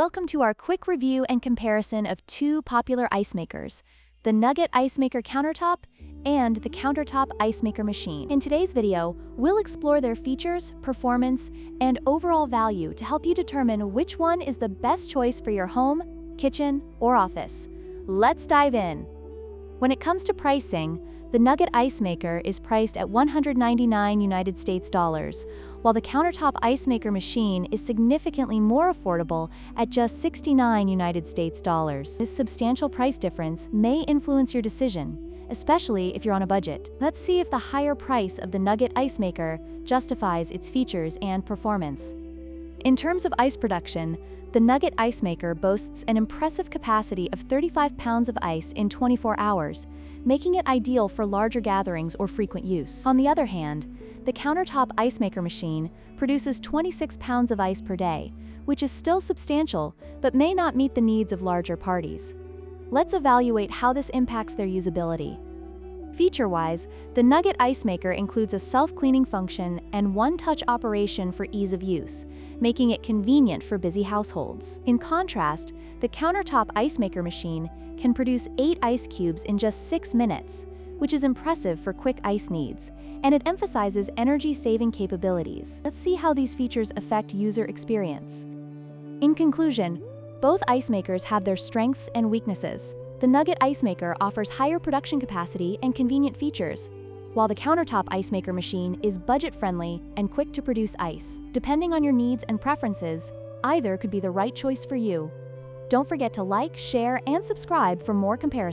Welcome to our quick review and comparison of two popular ice makers, the Nugget Ice Maker Countertop and the Countertop Ice Maker Machine. In today's video, we'll explore their features, performance, and overall value to help you determine which one is the best choice for your home, kitchen, or office. Let's dive in. When it comes to pricing, the Nugget Ice Maker is priced at $199 United States dollars, while the Countertop Ice Maker Machine is significantly more affordable at just $69 United States dollars. This substantial price difference may influence your decision, especially if you're on a budget. Let's see if the higher price of the Nugget Ice Maker justifies its features and performance. In terms of ice production, the Nugget Ice Maker boasts an impressive capacity of 35 pounds of ice in 24 hours, making it ideal for larger gatherings or frequent use. On the other hand, the Countertop Ice Maker Machine produces 26 pounds of ice per day, which is still substantial, but may not meet the needs of larger parties. Let's evaluate how this impacts their usability. Feature-wise, the Nugget Ice Maker includes a self-cleaning function and one-touch operation for ease of use, making it convenient for busy households. In contrast, the Countertop Ice Maker Machine can produce 8 ice cubes in just 6 minutes, which is impressive for quick ice needs, and it emphasizes energy-saving capabilities. Let's see how these features affect user experience. In conclusion, both ice makers have their strengths and weaknesses. The Nugget Ice Maker offers higher production capacity and convenient features, while the Countertop Ice Maker Machine is budget-friendly and quick to produce ice. Depending on your needs and preferences, either could be the right choice for you. Don't forget to like, share, and subscribe for more comparisons.